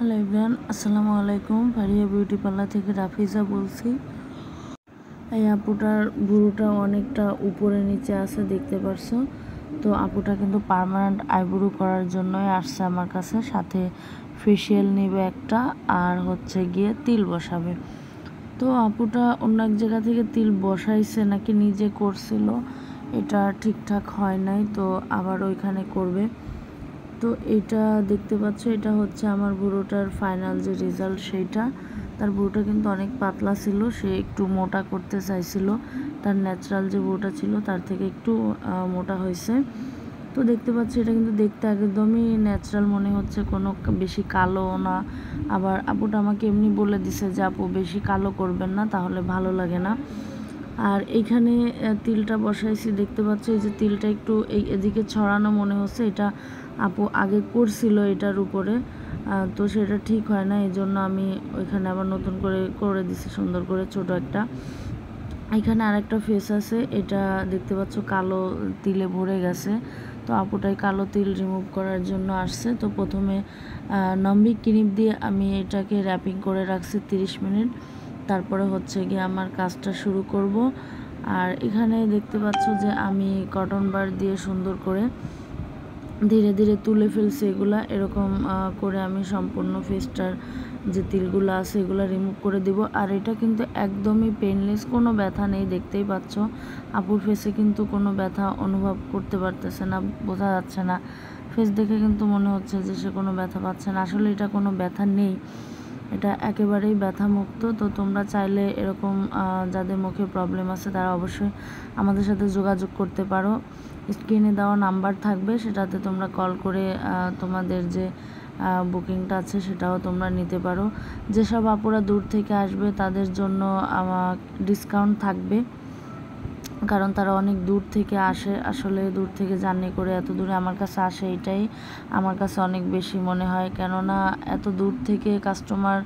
Hello everyone, আসসালামু আলাইকুম। Faria beauty parlour থেকে রাফিজা বলছি। এই আপুটার বুড়োটা অনেকটা উপরে নিচে আছে, দেখতে পারছো তো। আপুটা কিন্তু পার্মানেন্ট আইব্রো করার জন্যই আসছে আমার কাছে, সাথে ফেসিয়াল নেবে একটা, আর হচ্ছে গিয়ে তিল বসাবে। তো আপুটা অন্য এক জায়গা থেকে তিল বসাইছে নাকি নিজে করছিল, এটা ঠিকঠাক হয় নাই, তো আবার ওইখানে করবে। তো এটা দেখতে পাচ্ছ, এটা হচ্ছে আমার বুড়োটার ফাইনাল যে রেজাল্ট সেইটা। তার বুড়োটা কিন্তু অনেক পাতলা ছিল, সে একটু মোটা করতে চাইছিল, তার ন্যাচারাল যে বুড়োটা ছিল তার থেকে একটু মোটা হয়েছে। তো দেখতে পাচ্ছি এটা কিন্তু দেখতে একদমই ন্যাচারাল মনে হচ্ছে, কোনো বেশি কালো না। আবার আপুটা আমাকে এমনি বলে দিছে যে আপু বেশি কালো করবেন না, তাহলে ভালো লাগে না। আর এইখানে তিলটা বসাইছি, দেখতে পাচ্ছি এই যে তিলটা একটু এদিকে ছড়ানো মনে হচ্ছে, এটা আপু আগে করছিল এটার উপরে, তো সেটা ঠিক হয় না, এই জন্য আমি ওইখানে আবার নতুন করে দিছি সুন্দর করে ছোট একটা। এখানে আরেকটা ফেস আছে, এটা দেখতে পাচ্ছ কালো তিলে ভরে গেছে। তো আপুটাই কালো তিল রিমুভ করার জন্য আসছে। তো প্রথমে নম্বিক ক্লিপ দিয়ে আমি এটাকে র্যাপিং করে রাখছি 30 মিনিট। তারপরে হচ্ছে গিয়ে আমার কাজটা শুরু করব। আর এখানে দেখতে পাচ্ছ যে আমি কটন বার দিয়ে সুন্দর করে ধীরে ধীরে তুলে ফেলছি এগুলা। এরকম করে আমি সম্পূর্ণ ফেসটার যে তিলগুলো আছে এগুলো রিমুভ করে দিব। আর এটা কিন্তু একদমই পেইনলেস, কোনো ব্যথা নেই, দেখতেই পাচ্ছ আপুর ফেসে কিন্তু কোনো ব্যথা অনুভব করতে পারতেছে না, বোঝা যাচ্ছে না। ফেস দেখে কিন্তু মনে হচ্ছে যে সে কোনো ব্যথা পাচ্ছে না, আসলে এটা কোনো ব্যথা নেই, এটা একেবারেই ব্যথা মুক্ত। তো তোমরা চাইলে এরকম যাদের মুখে প্রবলেম আছে তারা অবশ্যই আমাদের সাথে যোগাযোগ করতে পারো। স্ক্রিনে দেওয়া নাম্বার থাকবে, সেটাতে তোমরা কল করে তোমাদের যে বুকিংটা আছে সেটাও তোমরা নিতে পারো। যেসব আপুরা দূর থেকে আসবে তাদের জন্য আমার ডিসকাউন্ট থাকবে, কারণ তারা অনেক দূর থেকে আসে, আসলে দূর থেকে জার্নি করে এত দূরে আমার কাছে আসে, এটাই আমার কাছে অনেক বেশি মনে হয়। কেননা এত দূর থেকে কাস্টমার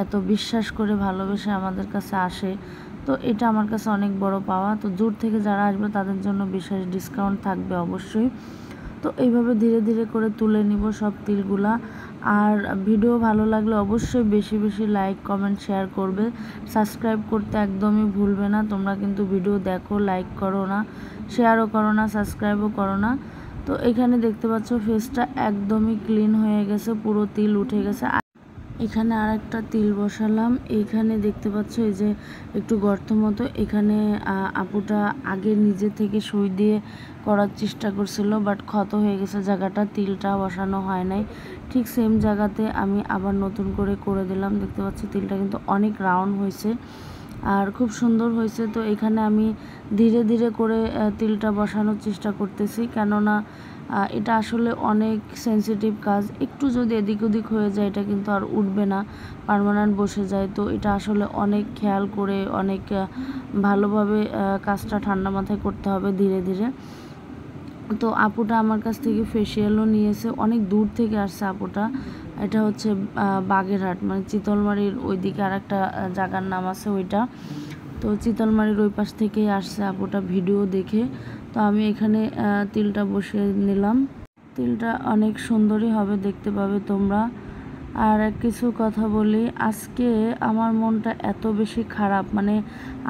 এত বিশ্বাস করে ভালোবেসে আমাদের কাছে আসে, তো এটা আমার কাছে অনেক বড় পাওয়া। তো দূর থেকে যারা আসবে তাদের জন্য বিশেষ ডিসকাউন্ট থাকবে অবশ্যই। তো এইভাবে ধীরে ধীরে করে তুলে নিব সব তিলগুলা। আর ভিডিও ভালো লাগলে অবশ্যই বেশি বেশি লাইক কমেন্ট শেয়ার করবে, সাবস্ক্রাইব করতে একদমই ভুলবে না। তোমরা কিন্তু ভিডিও দেখো, লাইক করো না, শেয়ারও করো না, সাবস্ক্রাইবও করো না। তো এখানে দেখতে পাচ্ছ ফেসটা একদমই ক্লিন হয়ে গেছে, পুরো তিল উঠে গেছে। এখানে আর একটা তিল বসালাম, এইখানে দেখতে পাচ্ছ এই যে একটু গর্ত মতো, এখানে আপুটা আগে নিজে থেকে সুই দিয়ে করার চেষ্টা করছিল, বাট ক্ষত হয়ে গেছে জায়গাটা, তিলটা বসানো হয় নাই। ঠিক সেম জায়গাতে আমি আবার নতুন করে দিলাম। দেখতে পাচ্ছি তিলটা কিন্তু অনেক রাউন্ড হয়েছে আর খুব সুন্দর হয়েছে। তো এখানে আমি ধীরে ধীরে করে তিলটা বসানোর চেষ্টা করতেছি, কেননা এটা আসলে অনেক সেন্সিটিভ কাজ, একটু যদি এদিক ওদিক হয়ে যায় এটা কিন্তু আর উঠবে না, পার্মানেন্ট বসে যায়। তো এটা আসলে অনেক খেয়াল করে, অনেক ভালোভাবে কাজটা ঠান্ডা মাথায় করতে হবে ধীরে ধীরে। তো আপুটা আমার কাছ থেকে ফেসিয়ালও নিয়েছে, অনেক দূর থেকে আসছে আপুটা। এটা হচ্ছে বাগেরহাট, মানে চিতলমারির ওইদিকে আর একটা জায়গার নাম আছে ওইটা। তো চিতলমারির ওই পাশ থেকেই আসছে আপুটা ভিডিও দেখে। তো আমি এখানে তিলটা বসিয়ে নিলাম, তিলটা অনেক সুন্দরই হবে, দেখতে পাবে তোমরা। আর কিছু কথা বলি, আজকে আমার মনটা এত বেশি খারাপ, মানে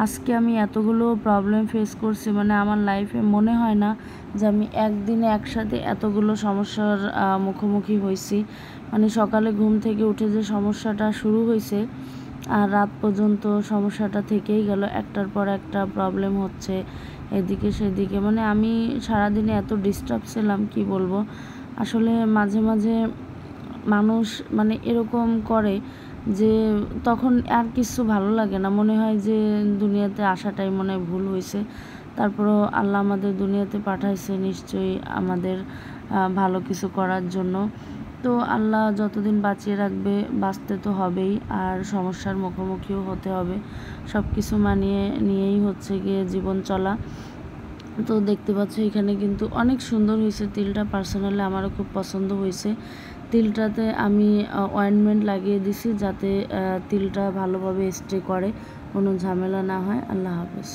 আজকে আমি এতগুলো প্রবলেম ফেস করছি, মানে আমার লাইফে মনে হয় না যে আমি একদিনে একসাথে এতগুলো সমস্যার মুখোমুখি হয়েছি। মানে সকালে ঘুম থেকে উঠে যে সমস্যাটা শুরু হয়েছে আর রাত পর্যন্ত সমস্যাটা থেকেই গেল, একটার পর একটা প্রবলেম হচ্ছে এদিকে সেদিকে। মানে আমি সারাদিনে এত ডিস্টার্ব ছিলাম, কি বলবো। আসলে মাঝে মাঝে মানুষ মানে এরকম করে যে তখন আর কিছু ভালো লাগে না, মনে হয় যে দুনিয়াতে আসাটাই মনে হয় ভুল হয়েছে। তারপরও আল্লাহ আমাদের দুনিয়াতে পাঠাইছে নিশ্চয়ই আমাদের ভালো কিছু করার জন্য। তো আল্লাহ যতদিন বাঁচিয়ে রাখবে, বাঁচতে তো হবেই, আর সমস্যার মুখোমুখিও হতে হবে। সব কিছু মানিয়ে নিয়েই হচ্ছে গিয়ে জীবন চলা। তো দেখতে পাচ্ছ এখানে কিন্তু অনেক সুন্দর হয়েছে তিলটা, পার্সোনালি আমারও খুব পছন্দ হয়েছে। তিলটাতে আমি অয়েন্টমেন্ট লাগিয়ে দিছি যাতে তিলটা ভালোভাবে স্টে করে, কোনো ঝামেলা না হয়। আল্লাহ হাফেজ।